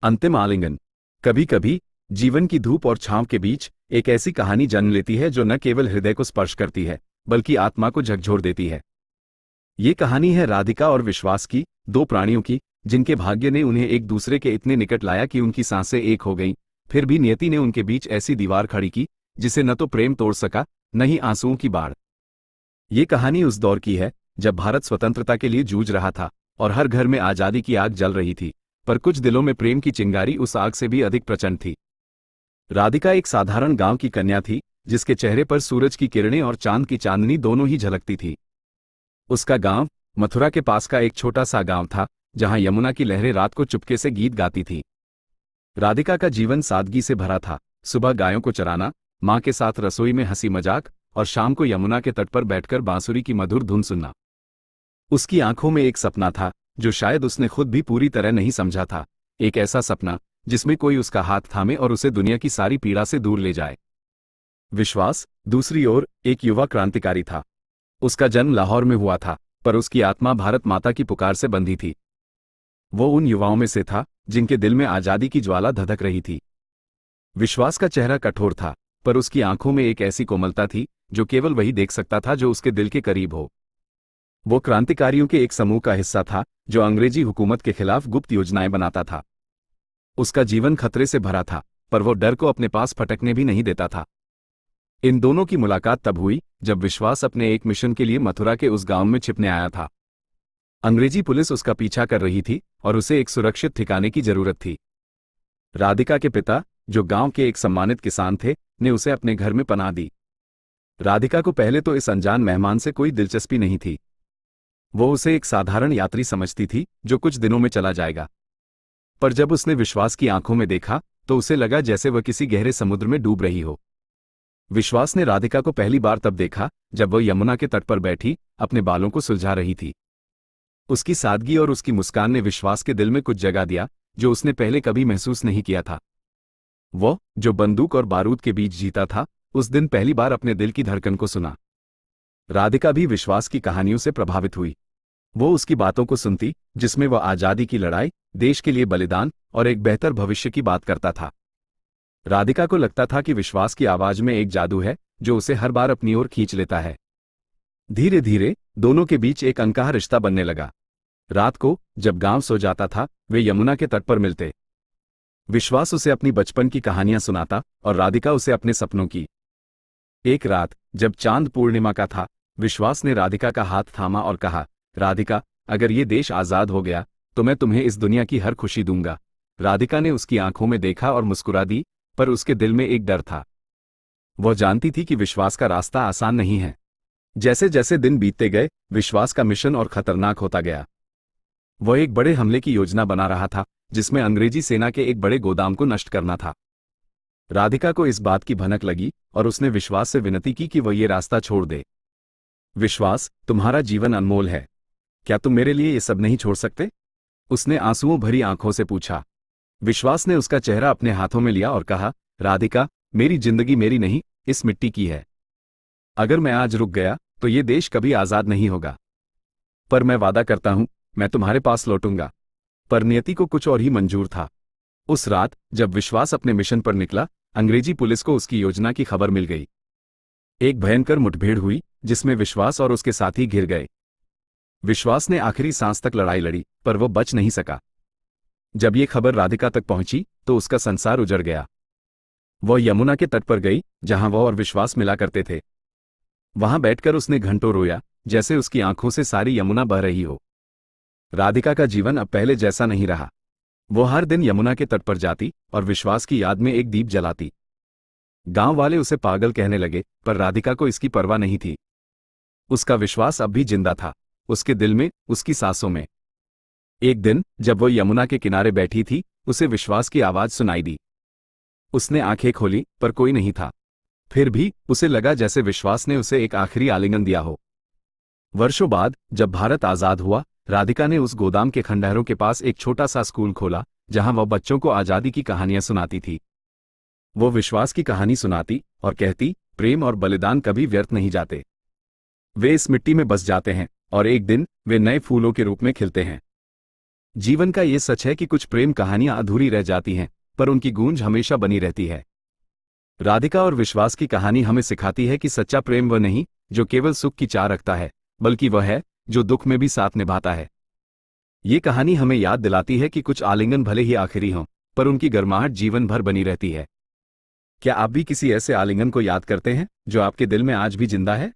अंतिम आलिंगन। कभी कभी जीवन की धूप और छांव के बीच एक ऐसी कहानी जन्म लेती है जो न केवल हृदय को स्पर्श करती है बल्कि आत्मा को झकझोर देती है। ये कहानी है राधिका और विश्वास की, दो प्राणियों की जिनके भाग्य ने उन्हें एक दूसरे के इतने निकट लाया कि उनकी सांसें एक हो गईं। फिर भी नियति ने उनके बीच ऐसी दीवार खड़ी की जिसे न तो प्रेम तोड़ सका, न ही आंसुओं की बाढ़। ये कहानी उस दौर की है जब भारत स्वतंत्रता के लिए जूझ रहा था और हर घर में आजादी की आग जल रही थी, पर कुछ दिलों में प्रेम की चिंगारी उस आग से भी अधिक प्रचंड थी। राधिका एक साधारण गांव की कन्या थी जिसके चेहरे पर सूरज की किरणें और चांद की चांदनी दोनों ही झलकती थी। उसका गांव मथुरा के पास का एक छोटा सा गांव था जहां यमुना की लहरें रात को चुपके से गीत गाती थी। राधिका का जीवन सादगी से भरा था। सुबह गायों को चराना, मां के साथ रसोई में हंसी मजाक और शाम को यमुना के तट पर बैठकर बांसुरी की मधुर धुन सुनना। उसकी आंखों में एक सपना था जो शायद उसने खुद भी पूरी तरह नहीं समझा था। एक ऐसा सपना जिसमें कोई उसका हाथ थामे और उसे दुनिया की सारी पीड़ा से दूर ले जाए। विश्वास दूसरी ओर एक युवा क्रांतिकारी था। उसका जन्म लाहौर में हुआ था, पर उसकी आत्मा भारत माता की पुकार से बंधी थी। वो उन युवाओं में से था जिनके दिल में आजादी की ज्वाला धधक रही थी। विश्वास का चेहरा कठोर था, पर उसकी आंखों में एक ऐसी कोमलता थी जो केवल वही देख सकता था जो उसके दिल के करीब हो। वो क्रांतिकारियों के एक समूह का हिस्सा था जो अंग्रेजी हुकूमत के खिलाफ गुप्त योजनाएं बनाता था। उसका जीवन खतरे से भरा था, पर वो डर को अपने पास फटकने भी नहीं देता था। इन दोनों की मुलाकात तब हुई जब विश्वास अपने एक मिशन के लिए मथुरा के उस गांव में छिपने आया था। अंग्रेजी पुलिस उसका पीछा कर रही थी और उसे एक सुरक्षित ठिकाने की जरूरत थी। राधिका के पिता, जो गांव के एक सम्मानित किसान थे, ने उसे अपने घर में पनाह दी। राधिका को पहले तो इस अनजान मेहमान से कोई दिलचस्पी नहीं थी। वो उसे एक साधारण यात्री समझती थी जो कुछ दिनों में चला जाएगा। पर जब उसने विश्वास की आंखों में देखा तो उसे लगा जैसे वह किसी गहरे समुद्र में डूब रही हो। विश्वास ने राधिका को पहली बार तब देखा जब वह यमुना के तट पर बैठी अपने बालों को सुलझा रही थी। उसकी सादगी और उसकी मुस्कान ने विश्वास के दिल में कुछ जगा दिया जो उसने पहले कभी महसूस नहीं किया था। वो जो बंदूक और बारूद के बीच जीता था, उस दिन पहली बार अपने दिल की धड़कन को सुना। राधिका भी विश्वास की कहानियों से प्रभावित हुई। वो उसकी बातों को सुनती जिसमें वह आजादी की लड़ाई, देश के लिए बलिदान और एक बेहतर भविष्य की बात करता था। राधिका को लगता था कि विश्वास की आवाज में एक जादू है जो उसे हर बार अपनी ओर खींच लेता है। धीरे धीरे दोनों के बीच एक अनकहा रिश्ता बनने लगा। रात को जब गांव सो जाता था, वे यमुना के तट पर मिलते। विश्वास उसे अपनी बचपन की कहानियां सुनाता और राधिका उसे अपने सपनों की। एक रात जब चांद पूर्णिमा का था, विश्वास ने राधिका का हाथ थामा और कहा, राधिका, अगर ये देश आजाद हो गया तो मैं तुम्हें इस दुनिया की हर खुशी दूंगा। राधिका ने उसकी आंखों में देखा और मुस्कुरा दी, पर उसके दिल में एक डर था। वह जानती थी कि विश्वास का रास्ता आसान नहीं है। जैसे जैसे दिन बीतते गए, विश्वास का मिशन और खतरनाक होता गया। वह एक बड़े हमले की योजना बना रहा था जिसमें अंग्रेजी सेना के एक बड़े गोदाम को नष्ट करना था। राधिका को इस बात की भनक लगी और उसने विश्वास से विनती की कि वह ये रास्ता छोड़ दे। विश्वास, तुम्हारा जीवन अनमोल है, क्या तुम मेरे लिए ये सब नहीं छोड़ सकते? उसने आंसुओं भरी आंखों से पूछा। विश्वास ने उसका चेहरा अपने हाथों में लिया और कहा, राधिका, मेरी जिंदगी मेरी नहीं, इस मिट्टी की है। अगर मैं आज रुक गया तो ये देश कभी आजाद नहीं होगा। पर मैं वादा करता हूं, मैं तुम्हारे पास लौटूंगा। पर नियति को कुछ और ही मंजूर था। उस रात जब विश्वास अपने मिशन पर निकला, अंग्रेजी पुलिस को उसकी योजना की खबर मिल गई। एक भयंकर मुठभेड़ हुई जिसमें विश्वास और उसके साथी घिर गए। विश्वास ने आखिरी सांस तक लड़ाई लड़ी, पर वह बच नहीं सका। जब ये खबर राधिका तक पहुंची तो उसका संसार उजड़ गया। वह यमुना के तट पर गई जहां वह और विश्वास मिला करते थे। वहां बैठकर उसने घंटों रोया, जैसे उसकी आंखों से सारी यमुना बह रही हो। राधिका का जीवन अब पहले जैसा नहीं रहा। वो हर दिन यमुना के तट पर जाती और विश्वास की याद में एक दीप जलाती। गांव वाले उसे पागल कहने लगे, पर राधिका को इसकी परवाह नहीं थी। उसका विश्वास अब भी जिंदा था, उसके दिल में, उसकी सांसों में। एक दिन जब वो यमुना के किनारे बैठी थी, उसे विश्वास की आवाज सुनाई दी। उसने आंखें खोली, पर कोई नहीं था। फिर भी उसे लगा जैसे विश्वास ने उसे एक आखिरी आलिंगन दिया हो। वर्षों बाद जब भारत आजाद हुआ, राधिका ने उस गोदाम के खंडहरों के पास एक छोटा सा स्कूल खोला जहां वह बच्चों को आजादी की कहानियां सुनाती थी। वो विश्वास की कहानी सुनाती और कहती, प्रेम और बलिदान कभी व्यर्थ नहीं जाते। वे इस मिट्टी में बस जाते हैं और एक दिन वे नए फूलों के रूप में खिलते हैं। जीवन का ये सच है कि कुछ प्रेम कहानियां अधूरी रह जाती हैं, पर उनकी गूंज हमेशा बनी रहती है। राधिका और विश्वास की कहानी हमें सिखाती है कि सच्चा प्रेम वह नहीं जो केवल सुख की चाह रखता है, बल्कि वह है जो दुख में भी साथ निभाता है। ये कहानी हमें याद दिलाती है कि कुछ आलिंगन भले ही आखिरी हों, पर उनकी गर्माहट जीवन भर बनी रहती है। क्या आप भी किसी ऐसे आलिंगन को याद करते हैं जो आपके दिल में आज भी जिंदा है?